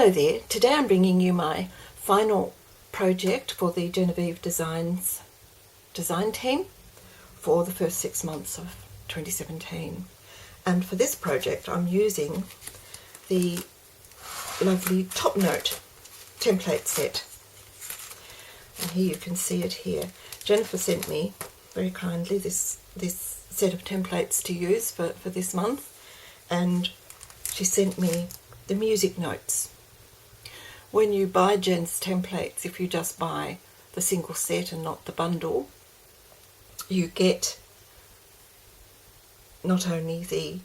Hello there, today I'm bringing you my final project for the Jenofeve Designs design team for the first 6 months of 2017. And for this project I'm using the lovely Top Note template set. And here you can see it here. Jennifer sent me very kindly this set of templates to use for this month, and she sent me the music notes. When you buy Jen's templates, if you just buy the single set and not the bundle, you get not only the,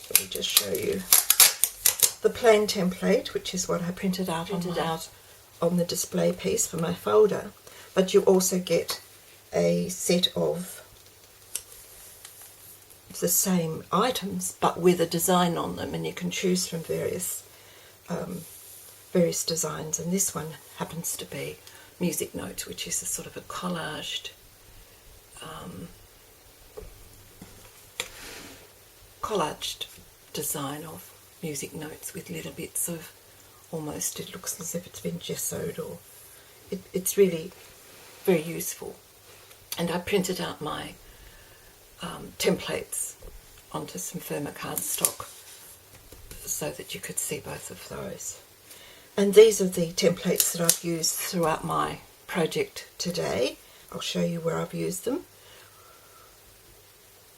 let me just show you, the plain template, which is what I printed out on the display piece for my folder, but you also get a set of the same items but with a design on them, and you can choose from various designs, and this one happens to be music notes, which is a sort of a collaged design of music notes with little bits of, almost it looks as if it's been gessoed, or it's really very useful. And I printed out my templates onto some firmer cardstock so that you could see both of those. And these are the templates that I've used throughout my project today. I'll show you where I've used them.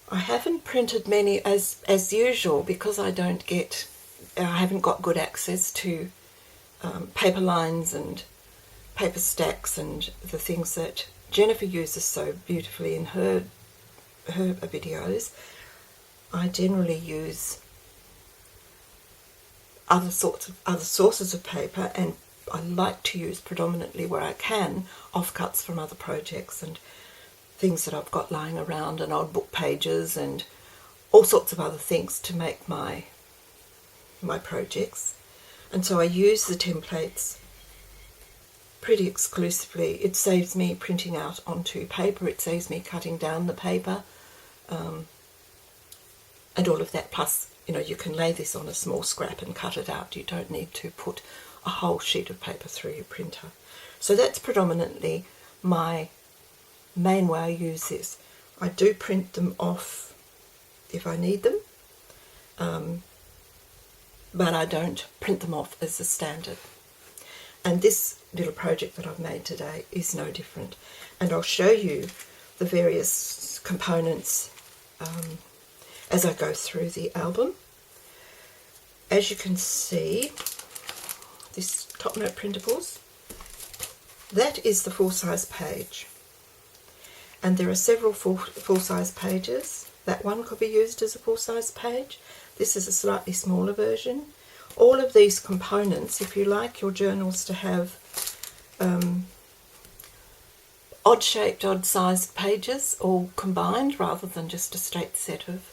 I haven't printed many as usual because I haven't got good access to paper lines and paper stacks and the things that Jennifer uses so beautifully in her videos. I generally use other sources of paper, and I like to use predominantly, where I can, offcuts from other projects and things that I've got lying around, and old book pages and all sorts of other things to make my projects. And so I use the templates pretty exclusively. It saves me printing out onto paper, it saves me cutting down the paper, and all of that. Plus, you know, you can lay this on a small scrap and cut it out. You don't need to put a whole sheet of paper through your printer. So that's predominantly my main way I use this. I do print them off if I need them, but I don't print them off as a standard. And this little project that I've made today is no different. And I'll show you the various components as I go through the album. As you can see, this Top Note printables, that is the full-size page. And there are several full-size pages. That one could be used as a full-size page. This is a slightly smaller version. All of these components, if you like your journals to have odd-shaped, odd-sized pages all combined rather than just a straight set of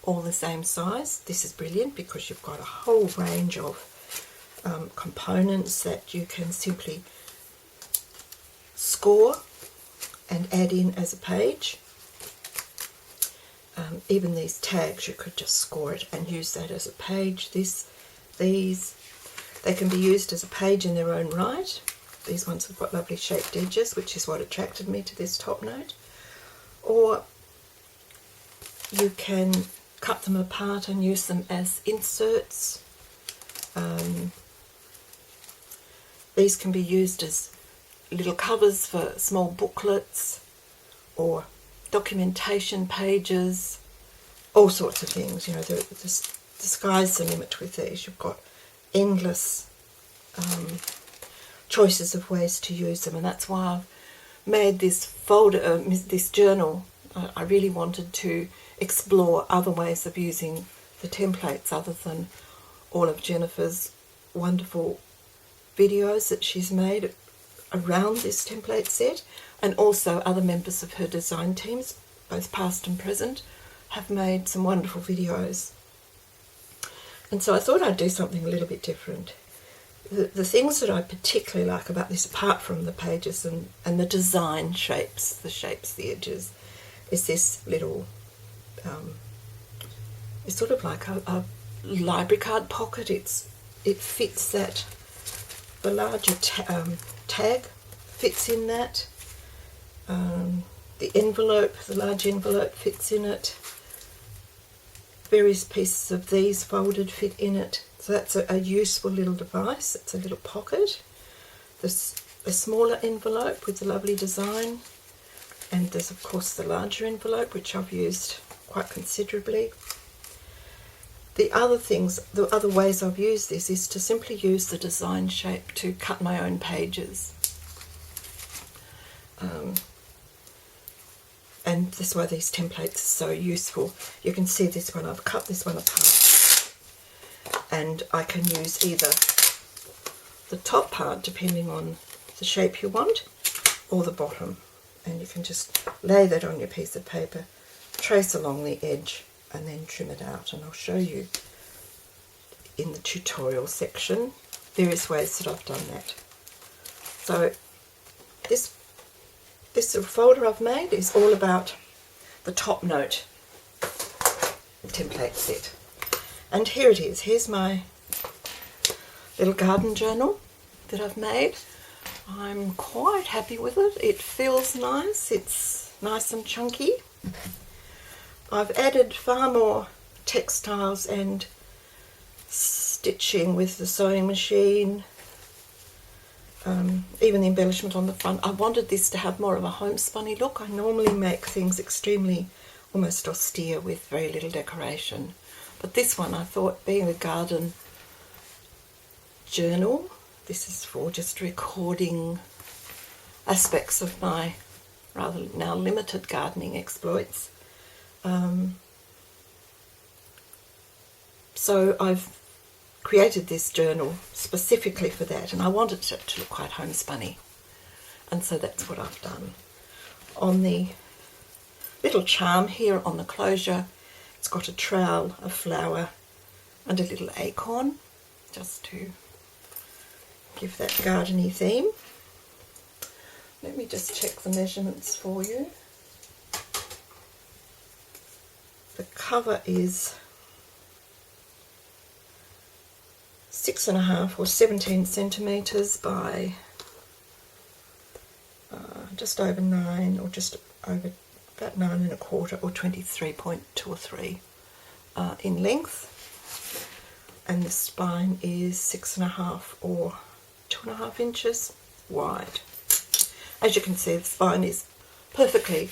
all the same size, this is brilliant because you've got a whole range of components that you can simply score and add in as a page. Even these tags, you could just score it and use that as a page. These, they can be used as a page in their own right. These ones have got lovely shaped edges, which is what attracted me to this Top Note. Or you can cut them apart and use them as inserts. These can be used as little covers for small booklets or documentation pages, all sorts of things. You know, the sky's the limit with these. You've got endless choices of ways to use them, and that's why I've made this folder, this journal. I really wanted to explore other ways of using the templates other than all of Jennifer's wonderful videos that she's made around this template set, and also other members of her design teams, both past and present, have made some wonderful videos. And so I thought I'd do something a little bit different. The things that I particularly like about this, apart from the pages and the design shapes, the edges, is this little, it's sort of like a library card pocket. It's it fits that, the larger tag fits in that, the envelope, the large envelope fits in it, various pieces of these folded fit in it. So that's a useful little device. It's a little pocket. This a smaller envelope with the lovely design, and there's of course the larger envelope, which I've used quite considerably. The other things, the other ways I've used this is to simply use the design shape to cut my own pages. And this is why these templates are so useful. You can see this one, I've cut this one apart, and I can use either the top part, depending on the shape you want, or the bottom. And you can just lay that on your piece of paper, trace along the edge, and then trim it out. And I'll show you in the tutorial section various ways that I've done that. So this little folder I've made is all about the top note template set. And here it is. Here's my little garden journal that I've made. I'm quite happy with it. It feels nice. It's nice and chunky. I've added far more textiles and stitching with the sewing machine. Even the embellishment on the front. I wanted this to have more of a homespunny look. I normally make things extremely almost austere with very little decoration. But this one, I thought, being a garden journal, this is for just recording aspects of my rather now limited gardening exploits. So I've created this journal specifically for that, and I wanted it to look quite homespunny, and so that's what I've done. On the little charm here on the closure, it's got a trowel, a flower, and a little acorn, just to give that gardeny theme. Let me just check the measurements for you. The cover is 6.5 or 17 centimetres by just over 9, or just over about 9.25 or 23.2 or 3 in length, and the spine is 6.5 or 2.5 inches wide. As you can see, the spine is perfectly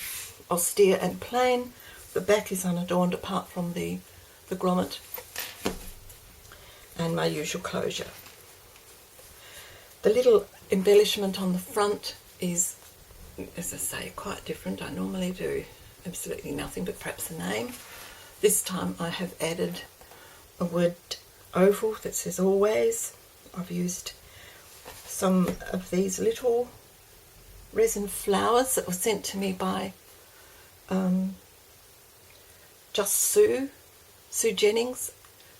austere and plain. The back is unadorned apart from the grommet and my usual closure. The little embellishment on the front is, as I say, quite different. I normally do absolutely nothing but perhaps a name. This time I have added a word oval that says always. I've used some of these little resin flowers that were sent to me by Just Sue Jennings.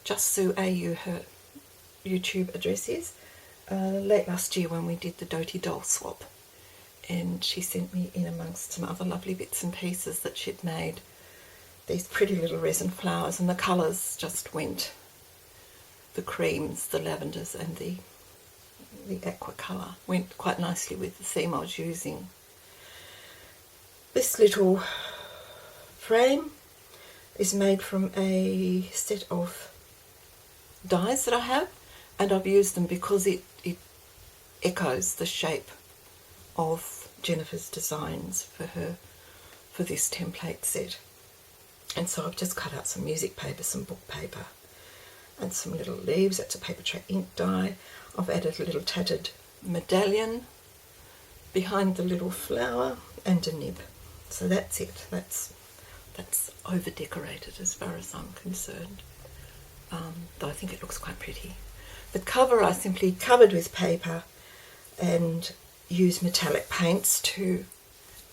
Just Sue AU, her YouTube address is, late last year when we did the Doty Doll swap, and she sent me in amongst some other lovely bits and pieces that she'd made these pretty little resin flowers, and the colours just went, the creams, the lavenders and the aqua colour went quite nicely with the theme I was using. This little frame is made from a set of dies that I have, and I've used them because it echoes the shape of Jennifer's designs for this template set. And so I've just cut out some music paper, some book paper, and some little leaves. That's a paper tray ink die. I've added a little tattered medallion behind the little flower and a nib. So that's it. That's over decorated as far as I'm concerned. Though I think it looks quite pretty. The cover I simply covered with paper and used metallic paints to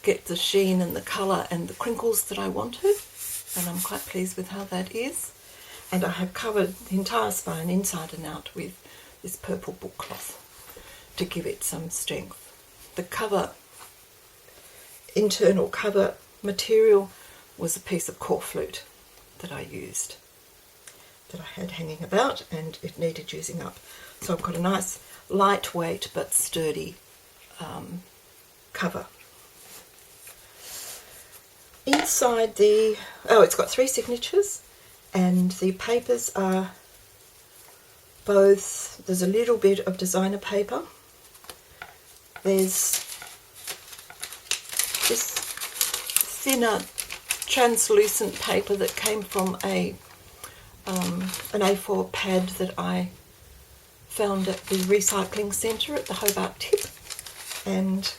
get the sheen and the colour and the crinkles that I wanted, and I'm quite pleased with how that is. And I have covered the entire spine inside and out with this purple book cloth to give it some strength. The cover, internal cover material, was a piece of cork flute that I used. that I had hanging about, and it needed using up. So I've got a nice lightweight but sturdy cover. Inside it's got 3 signatures, and the papers are both, there's a little bit of designer paper, there's this thinner translucent paper that came from an A4 pad that I found at the recycling centre at the Hobart Tip, and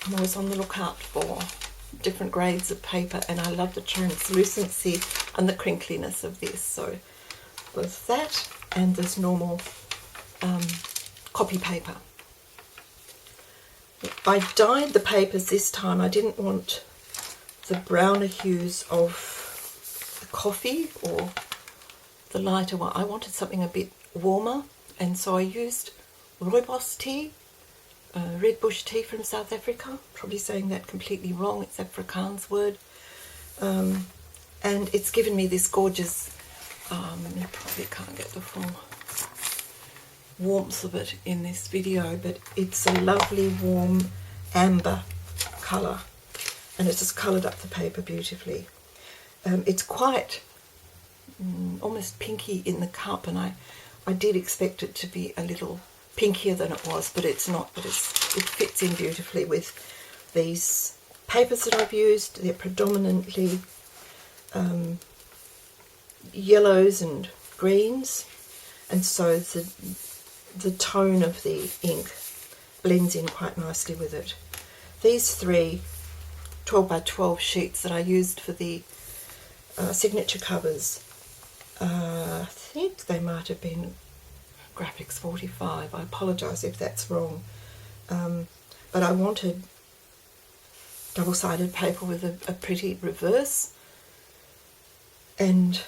I'm always on the lookout for different grades of paper, and I love the translucency and the crinkliness of this. So both that and this normal copy paper. I dyed the papers this time. I didn't want the browner hues of the coffee or the lighter one. I wanted something a bit warmer, and so I used rooibos tea, red bush tea from South Africa. Probably saying that completely wrong, it's Afrikaans word. And it's given me this gorgeous, you probably can't get the full warmth of it in this video, but it's a lovely warm amber colour, and it's just coloured up the paper beautifully. It's quite almost pinky in the cup, and I did expect it to be a little pinkier than it was, but it's not. But it fits in beautifully with these papers that I've used. They're predominantly yellows and greens, and so the tone of the ink blends in quite nicely with it. These 3 12 by 12 sheets that I used for the signature covers, I think they might have been Graphics 45. I apologise if that's wrong, but I wanted double-sided paper with a pretty reverse, and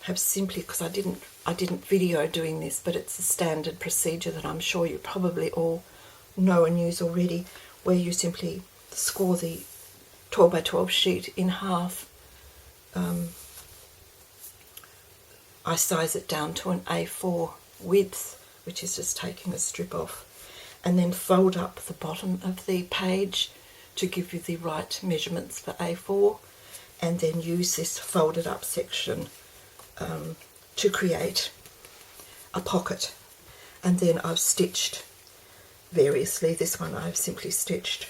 have simply, because I didn't video doing this, but it's a standard procedure that I'm sure you probably all know and use already, where you simply score the 12 by 12 sheet in half. I size it down to an A4 width, which is just taking a strip off, and then fold up the bottom of the page to give you the right measurements for A4, and then use this folded up section to create a pocket. And then I've stitched variously. This one I've simply stitched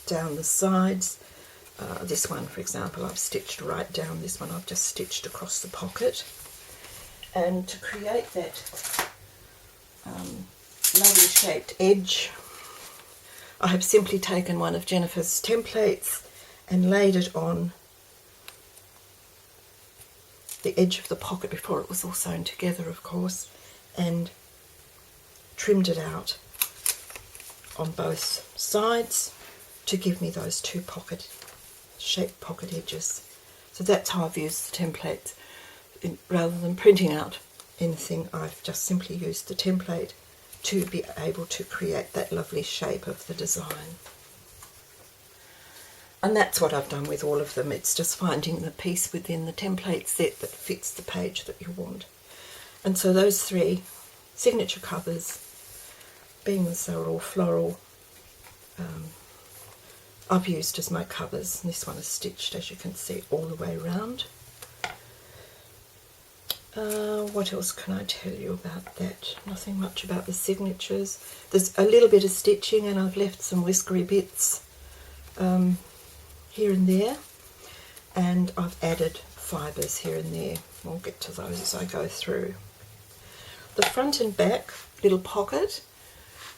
down the sides. This one, for example, I've stitched right down. This one I've just stitched across the pocket. And to create that lovely shaped edge, I have simply taken one of Jennifer's templates and laid it on the edge of the pocket before it was all sewn together, of course, and trimmed it out on both sides to give me those 2 shaped pocket edges. So that's how I've used the template. Rather than printing out anything, I've just simply used the template to be able to create that lovely shape of the design. And that's what I've done with all of them. It's just finding the piece within the template set that fits the page that you want. And so those 3 signature covers, being as they're all floral, I've used as my covers. And this one is stitched, as you can see, all the way around. What else can I tell you about that? Nothing much about the signatures. There's a little bit of stitching, and I've left some whiskery bits here and there, and I've added fibres here and there. We'll get to those as I go through. The front and back little pocket,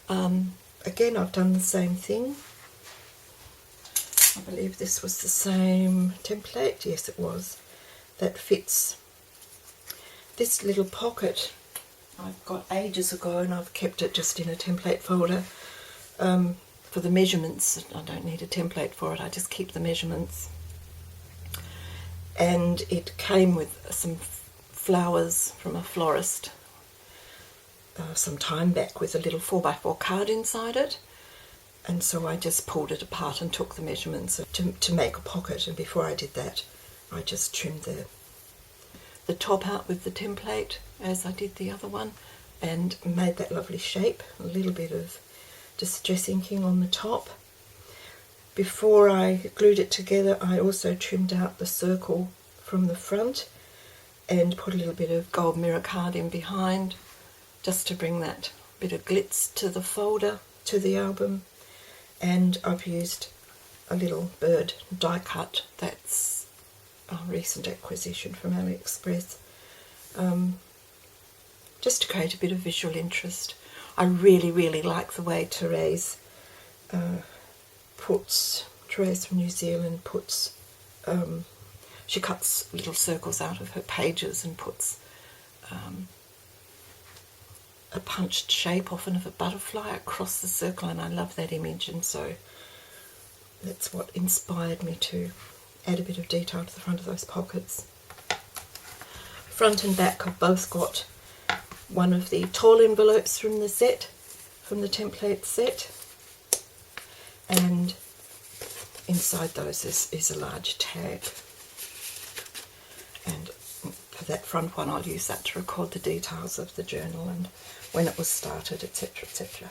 again I've done the same thing. I believe this was the same template. Yes, it was. That fits this little pocket. I've got ages ago, and I've kept it just in a template folder for the measurements. I don't need a template for it, I just keep the measurements. And it came with some flowers from a florist some time back with a little 4x4 card inside it, and so I just pulled it apart and took the measurements to make a pocket. And before I did that, I just trimmed the top out with the template as I did the other one, and made that lovely shape. A little bit of distress inking on the top. Before I glued it together, I also trimmed out the circle from the front and put a little bit of gold mirror card in behind, just to bring that bit of glitz to the folder, to the album. And I've used a little bird die cut that's a recent acquisition from AliExpress, just to create a bit of visual interest. I really like the way Therese Therese from New Zealand puts, she cuts little circles out of her pages and puts a punched shape, often of a butterfly, across the circle, and I love that image, and so that's what inspired me to add a bit of detail to the front of those pockets. Front and back have both got one of the tall envelopes from the set, from the template set, and inside those is a large tag. And for that front one, I'll use that to record the details of the journal and when it was started, etc, etc.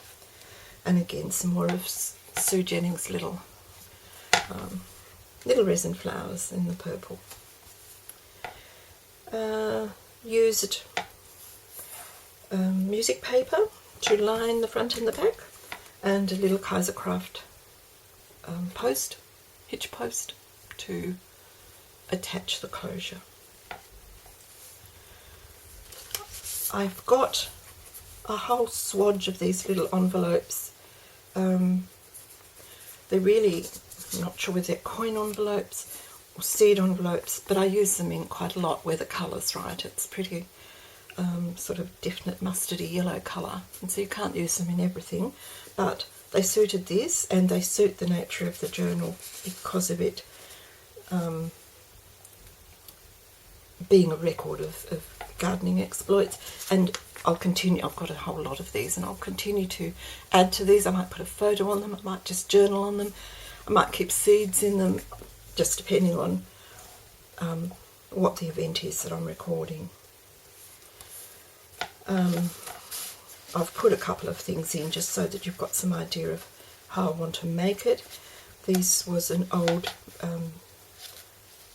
And again, some more of Sue Jennings' little resin flowers in the purple. Used music paper to line the front and the back, and a little Kaisercraft post, hitch post, to attach the closure. I've got a whole swatch of these little envelopes. They're really, I'm not sure whether they're coin envelopes or seed envelopes, but I use them in quite a lot where the colour's right. It's pretty sort of definite mustardy yellow colour, and so you can't use them in everything, but they suited this, and they suit the nature of the journal because of it being a record of gardening exploits. And I'll continue, I've got a whole lot of these, and I'll continue to add to these. I might put a photo on them, I might just journal on them, I might keep seeds in them, just depending on what the event is that I'm recording. I've put a couple of things in just so that you've got some idea of how I want to make it. This was an old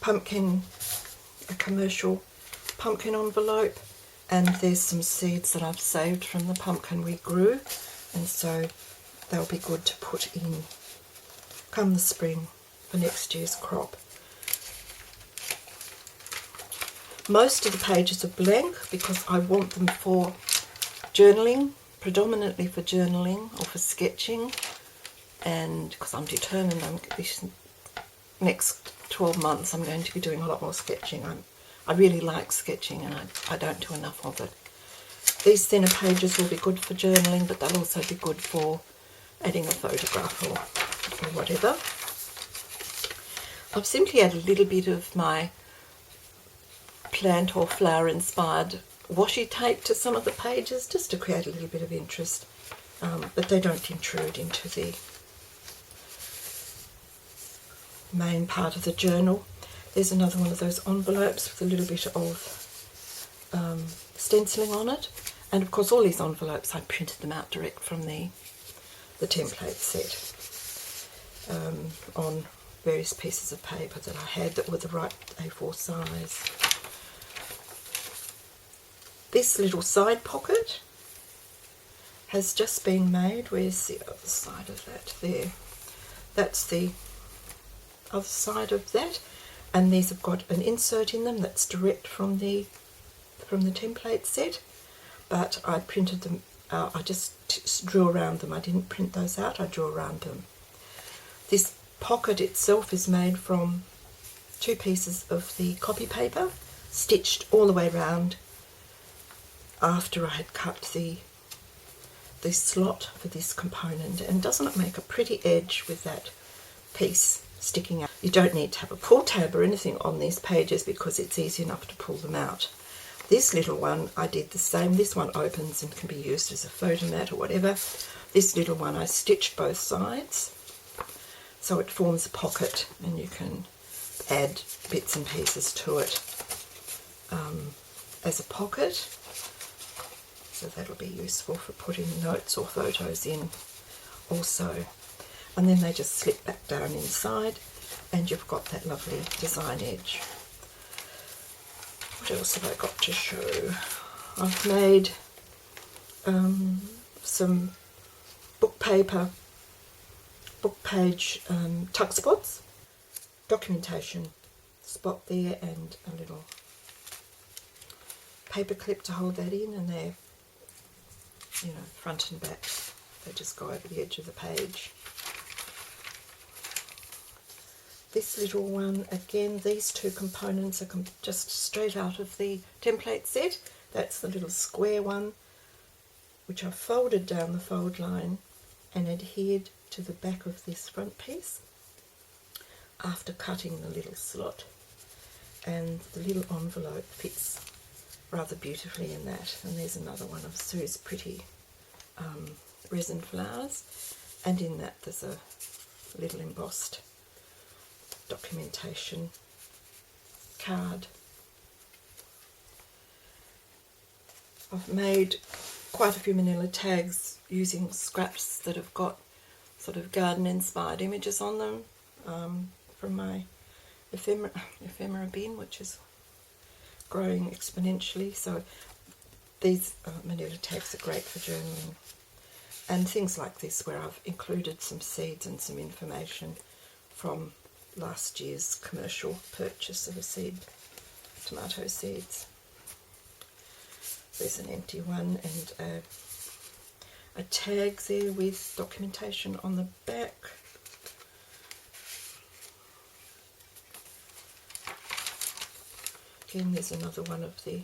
pumpkin, a commercial pumpkin envelope, and there's some seeds that I've saved from the pumpkin we grew, and so they'll be good to put in come the spring for next year's crop. Most of the pages are blank because I want them for journaling, predominantly for journaling or for sketching, and because I'm determined this next 12 months I'm going to be doing a lot more sketching. I really like sketching, and I don't do enough of it. These thinner pages will be good for journaling, but they'll also be good for adding a photograph or whatever. I've simply added a little bit of my plant or flower inspired washi tape to some of the pages just to create a little bit of interest, but they don't intrude into the main part of the journal. There's another one of those envelopes with a little bit of stenciling on it, and of course all these envelopes I printed them out direct from the template set on various pieces of paper that I had that were the right A4 size. This little side pocket has just been made. Where's the other side of that? There. That's the other side of that, and these have got an insert in them that's direct from the template set, but I printed them out. I just drew around them. I didn't print those out, I drew around them. This pocket itself is made from 2 pieces of the copy paper, stitched all the way around after I had cut the slot for this component. And doesn't it make a pretty edge with that piece sticking out? You don't need to have a pull tab or anything on these pages because it's easy enough to pull them out. This little one I did the same. This one opens and can be used as a photo mat or whatever. This little one I stitched both sides so it forms a pocket, and you can add bits and pieces to it as a pocket, so that'll be useful for putting notes or photos in also. And then they just slip back down inside and you've got that lovely design edge. What else have I got to show? I've made some book page tuck spots, documentation spot there, and a little paper clip to hold that in, and they're, you know, front and back. They just go over the edge of the page. This little one, again, these two components are just straight out of the template set. That's the little square one, which I've folded down the fold line and adhered to the back of this front piece after cutting the little slot. And the little envelope fits rather beautifully in that. And there's another one of Sue's pretty resin flowers, and in that there's a little embossed documentation card. I've made quite a few manila tags using scraps that have got sort of garden inspired images on them from my ephemera bin, which is growing exponentially. So these manila tags are great for journaling, and things like this where I've included some seeds and some information from last year's commercial purchase of tomato seeds. There's an empty one and a tag there with documentation on the back. Again, there's another one of the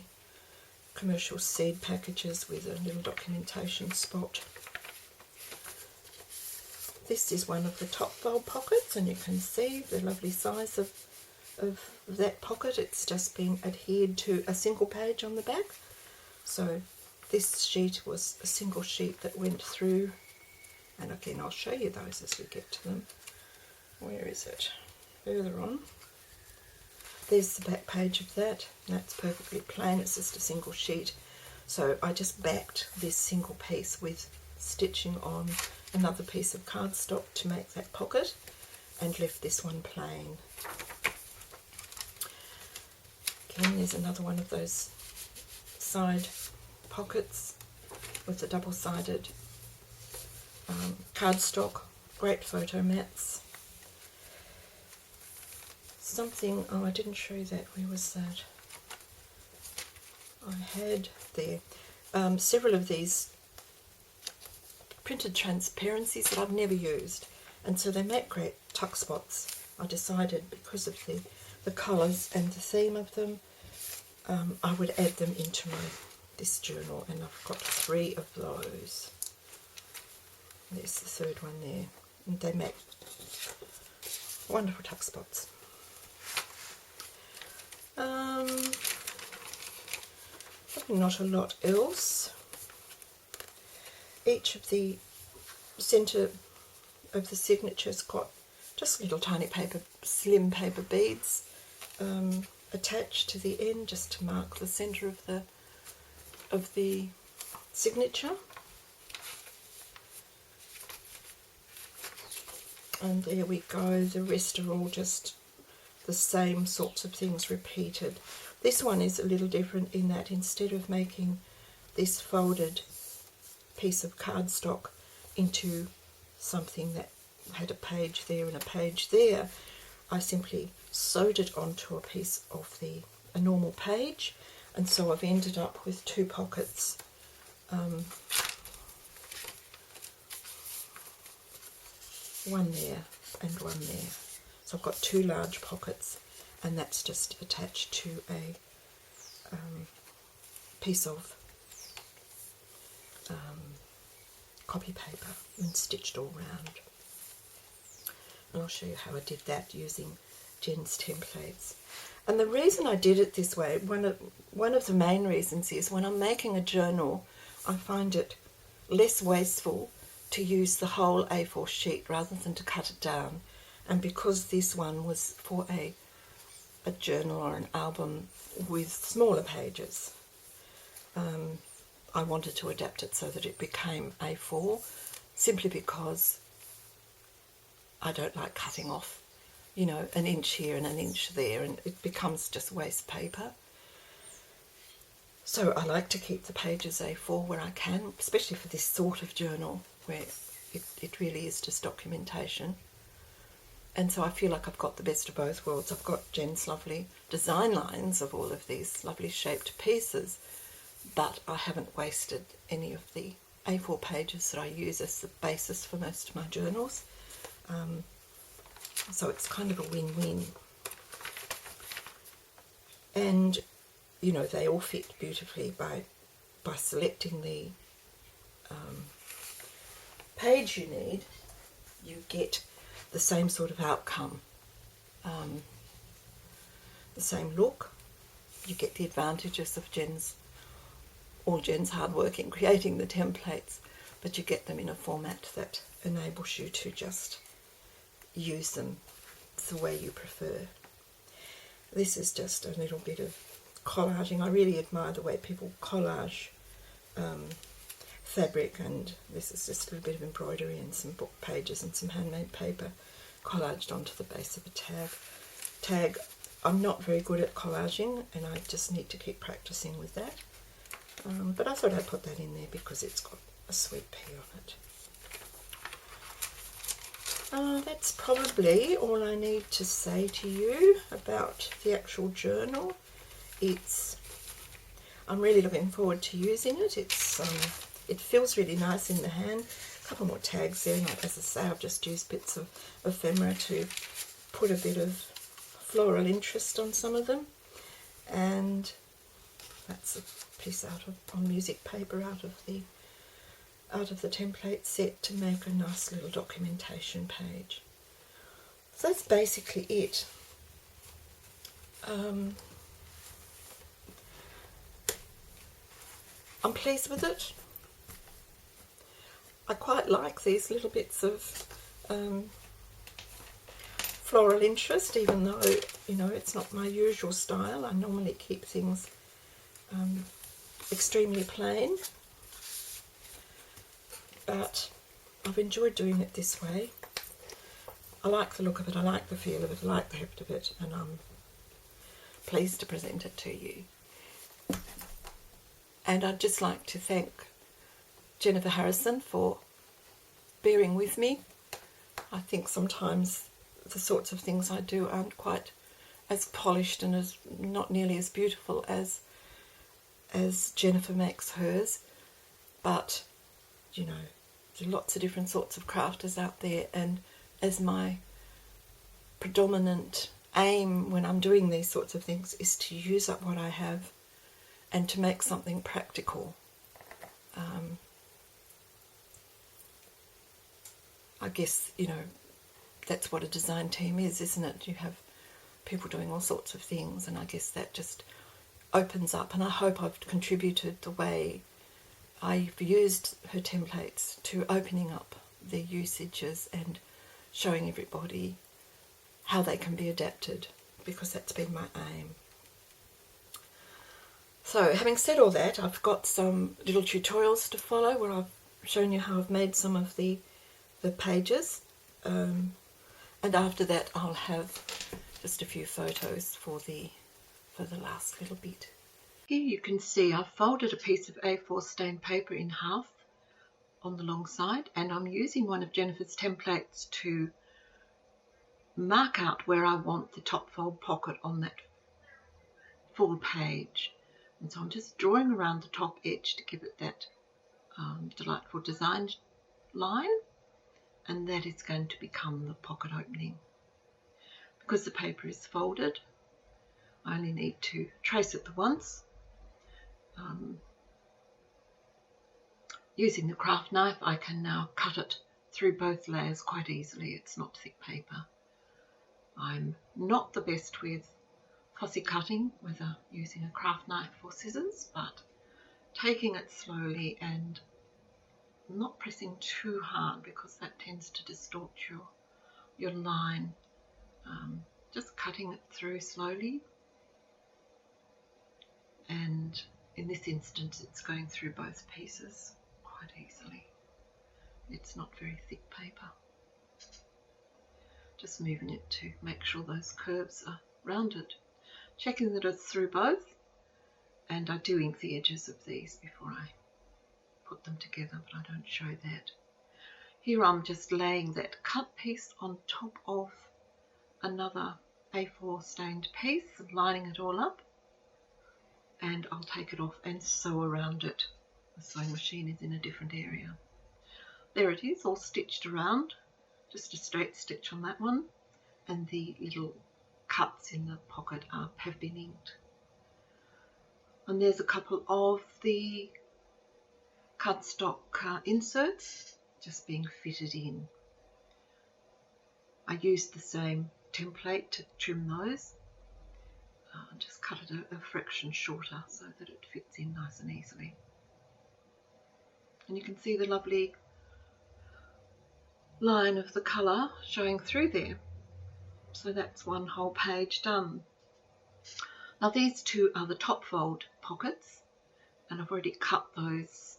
commercial seed packages with a little documentation spot. This is one of the top fold pockets, and you can see the lovely size of that pocket. It's just been adhered to a single page on the back. So this sheet was a single sheet that went through, and again I'll show you those as we get to them. Where is it? Further on. There's the back page of that, and that's perfectly plain, it's just a single sheet. So I just backed this single piece with stitching on another piece of cardstock to make that pocket, and left this one plain. Again, there's another one of those side pockets with the double-sided cardstock, great photo mats. Something, oh, I didn't show you that. Where was that? I had there several of these printed transparencies that I've never used, and so they make great tuck spots. I decided, because of the colours and the theme of them, I would add them into this journal, and I've got 3 of those. There's the third one there, and they make wonderful tuck spots. Probably not a lot else. Each of the centre of the signature's got just little tiny slim paper beads attached to the end, just to mark the centre of the signature. And there we go. The rest are all just the same sorts of things repeated. This one is a little different in that instead of making this folded piece of cardstock into something that had a page there and a page there, I simply sewed it onto a piece of a normal page, and so I've ended up with 2 pockets. One there and one there. So I've got 2 large pockets, and that's just attached to a piece of copy paper and stitched all round. And I'll show you how I did that using Jen's templates. And the reason I did it this way, one of the main reasons is when I'm making a journal, I find it less wasteful to use the whole A4 sheet rather than to cut it down. And because this one was for a a journal or an album with smaller pages. I wanted to adapt it so that it became A4, simply because I don't like cutting off, you know, an inch here and an inch there, and it becomes just waste paper. So I like to keep the pages A4 where I can, especially for this sort of journal where it really is just documentation. And so I feel like I've got the best of both worlds. I've got Jen's lovely design lines of all of these lovely shaped pieces, but I haven't wasted any of the A4 pages that I use as the basis for most of my journals. So it's kind of a win-win. And, you know, they all fit beautifully by selecting the page you need. You get the same sort of outcome, the same look. You get the advantages of all Jen's hard work in creating the templates, but you get them in a format that enables you to just use them the way you prefer. This is just a little bit of collaging. I really admire the way people collage fabric, and this is just a little bit of embroidery and some book pages and some handmade paper collaged onto the base of a tag. I'm not very good at collaging, and I just need to keep practicing with that. But I thought I'd put that in there because it's got a sweet P on it. That's probably all I need to say to you about the actual journal. I'm really looking forward to using it. It feels really nice in the hand. A couple more tags there, and as I say, I've just used bits of ephemera to put a bit of floral interest on some of them. And that's a piece on music paper out of the template set to make a nice little documentation page. So that's basically it. I'm pleased with it. I quite like these little bits of floral interest, even though, you know, it's not my usual style. I normally keep things extremely plain, but I've enjoyed doing it this way. I like the look of it, I like the feel of it, I like the heft of it, and I'm pleased to present it to you. And I'd just like to thank Jennifer Harrison for bearing with me. I think sometimes the sorts of things I do aren't quite as polished and as not nearly as beautiful as Jennifer makes hers, but you know, there are lots of different sorts of crafters out there, and as my predominant aim when I'm doing these sorts of things is to use up what I have and to make something practical. I guess, you know, that's what a design team is, isn't it? You have people doing all sorts of things, and I guess that just opens up, and I hope I've contributed the way I've used her templates to opening up their usages and showing everybody how they can be adapted, because that's been my aim. So having said all that, I've got some little tutorials to follow where I've shown you how I've made some of the pages, and after that I'll have just a few photos for the last little bit. Here you can see I've folded a piece of A4 stained paper in half on the long side, and I'm using one of Jennifer's templates to mark out where I want the top fold pocket on that full page. And so I'm just drawing around the top edge to give it that delightful design line, and that is going to become the pocket opening. Because the paper is folded, I only need to trace it the once. Using the craft knife, I can now cut it through both layers quite easily. It's not thick paper. I'm not the best with fussy cutting, whether using a craft knife or scissors, but taking it slowly and not pressing too hard, because that tends to distort your line. just cutting it through slowly, and in this instance it's going through both pieces quite easily. It's not very thick paper. Just moving it to make sure those curves are rounded. Checking that it's through both, and I do ink the edges of these before I put them together, but I don't show that. Here I'm just laying that cut piece on top of another A4 stained piece, lining it all up, and I'll take it off and sew around it. The sewing machine is in a different area. There it is, all stitched around, just a straight stitch on that one, and the little cuts in the pocket have been inked. And there's a couple of the cardstock inserts just being fitted in. I used the same template to trim those. Just cut it a fraction shorter so that it fits in nice and easily. And you can see the lovely line of the colour showing through there. So that's one whole page done. Now these two are the top fold pockets, and I've already cut those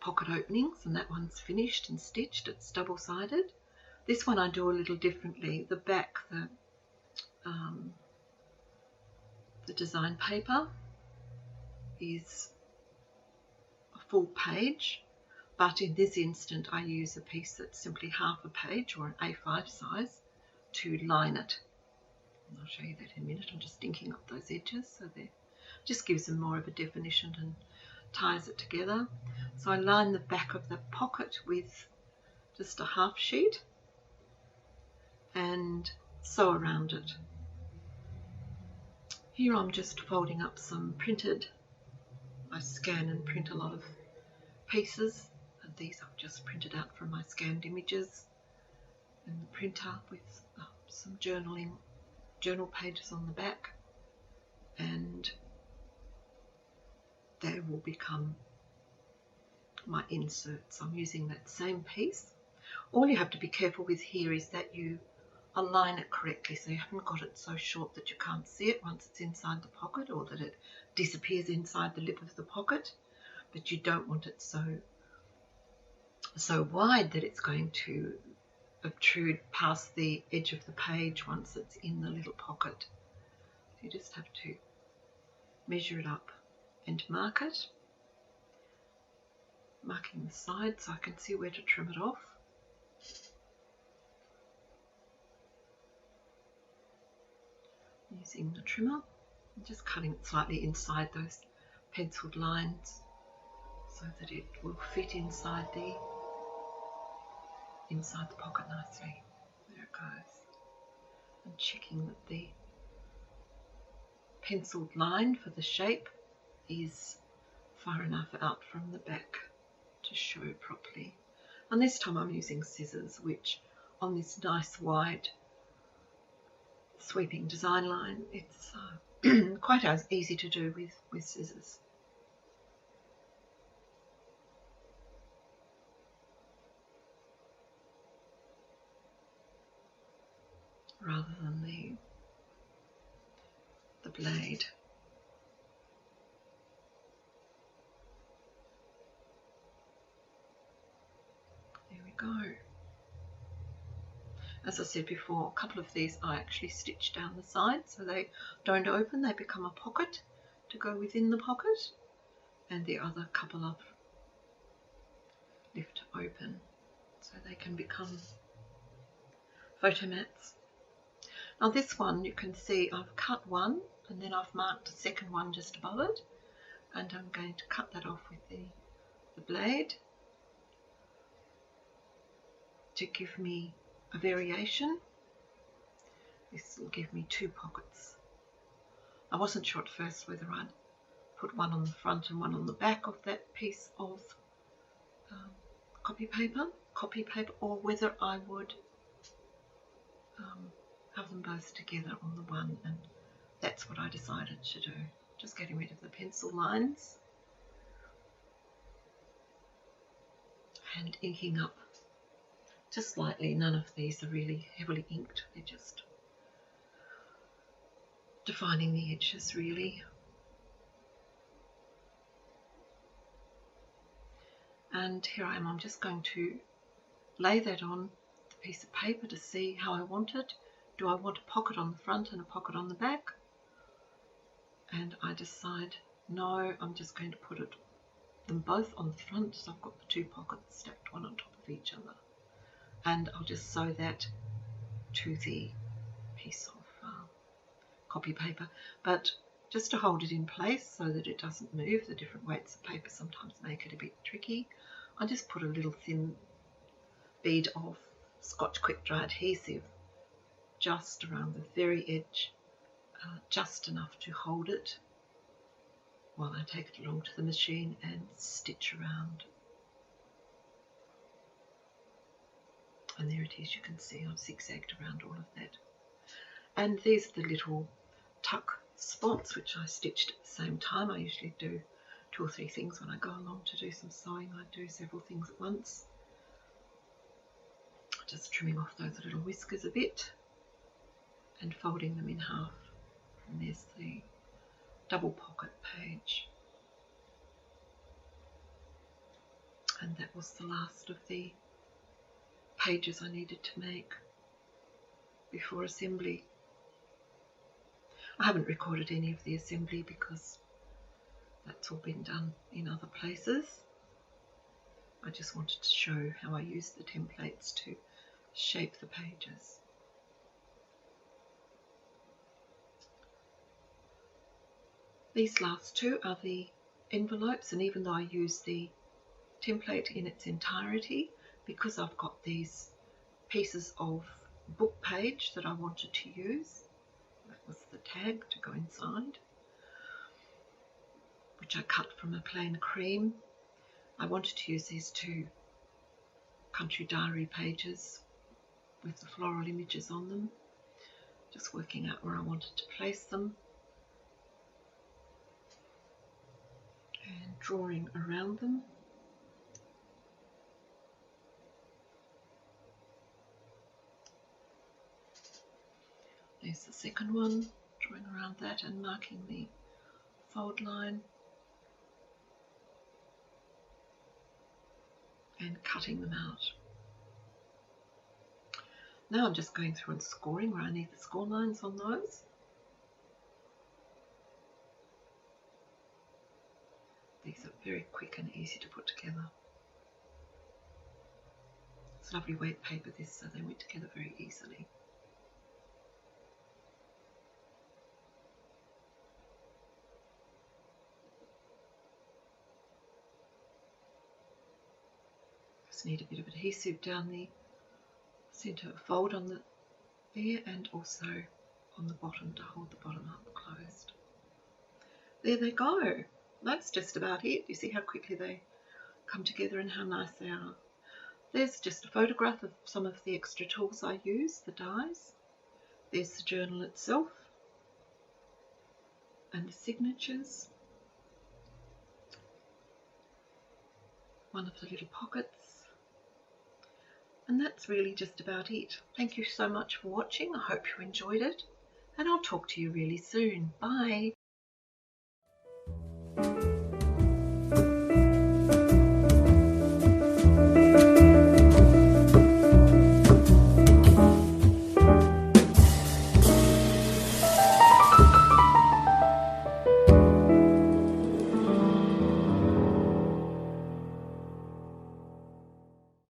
pocket openings, and that one's finished and stitched. It's double-sided. This one I do a little differently. The back, the design paper is a full page, but in this instant I use a piece that's simply half a page, or an A5 size, to line it. And I'll show you that in a minute. I'm just inking up those edges so that just gives them more of a definition and ties it together. So I line the back of the pocket with just a half sheet and sew around it. Here I'm just folding up some printed. I scan and print a lot of pieces, and these I've just printed out from my scanned images in the printer with some journal pages on the back, and they will become my inserts. I'm using that same piece. All you have to be careful with here is that you align it correctly, so you haven't got it so short that you can't see it once it's inside the pocket, or that it disappears inside the lip of the pocket, but you don't want it so wide that it's going to obtrude past the edge of the page once it's in the little pocket. You just have to measure it up and mark it, marking the sides so I can see where to trim it off. Using the trimmer and just cutting it slightly inside those penciled lines so that it will fit inside the pocket nicely. There it goes. And checking that the penciled line for the shape is far enough out from the back to show properly. And this time I'm using scissors, which on this nice wide sweeping design line, it's quite as easy to do with scissors. Rather than the blade. There we go. As I said before, a couple of these I actually stitched down the side so they don't open, they become a pocket to go within the pocket, and the other couple of lift open so they can become photo mats. Now this one, you can see I've cut one and then I've marked a second one just above it, and I'm going to cut that off with the blade to give me a variation. This will give me two pockets. I wasn't sure at first whether I'd put one on the front and one on the back of that piece of copy paper, or whether I would have them both together on the one, and that's what I decided to do. Just getting rid of the pencil lines and inking up just lightly. None of these are really heavily inked, they're just defining the edges really. And here I am, I'm just going to lay that on the piece of paper to see how I want it. Do I want a pocket on the front and a pocket on the back? And I decide, no, I'm just going to put them both on the front, so I've got the two pockets stacked one on top of each other. And I'll just sew that to the piece of copy paper, but just to hold it in place so that it doesn't move. The different weights of paper sometimes make it a bit tricky. I just put a little thin bead of Scotch quick dry adhesive just around the very edge, just enough to hold it while I take it along to the machine and stitch around. And there it is, you can see I've zigzagged around all of that. And these are the little tuck spots which I stitched at the same time. I usually do 2 or 3 things when I go along to do some sewing. I do several things at once. Just trimming off those little whiskers a bit and folding them in half. And there's the double pocket page. And that was the last of the pages I needed to make before assembly. I haven't recorded any of the assembly because that's all been done in other places. I just wanted to show how I use the templates to shape the pages. These last two are the envelopes, and even though I use the template in its entirety, because I've got these pieces of book page that I wanted to use, that was the tag to go inside, which I cut from a plain cream. I wanted to use these 2 country diary pages with the floral images on them, just working out where I wanted to place them and drawing around them. There's the second one, drawing around that and marking the fold line and cutting them out. Now I'm just going through and scoring where I need the score lines on those. These are very quick and easy to put together. It's lovely weight paper this, so they went together very easily. Just need a bit of adhesive down the centre fold on there and also on the bottom to hold the bottom up closed. There they go. That's just about it. You see how quickly they come together and how nice they are. There's just a photograph of some of the extra tools I use, the dies. There's the journal itself and the signatures. One of the little pockets. And that's really just about it. Thank you so much for watching. I hope you enjoyed it, and I'll talk to you really soon. Bye.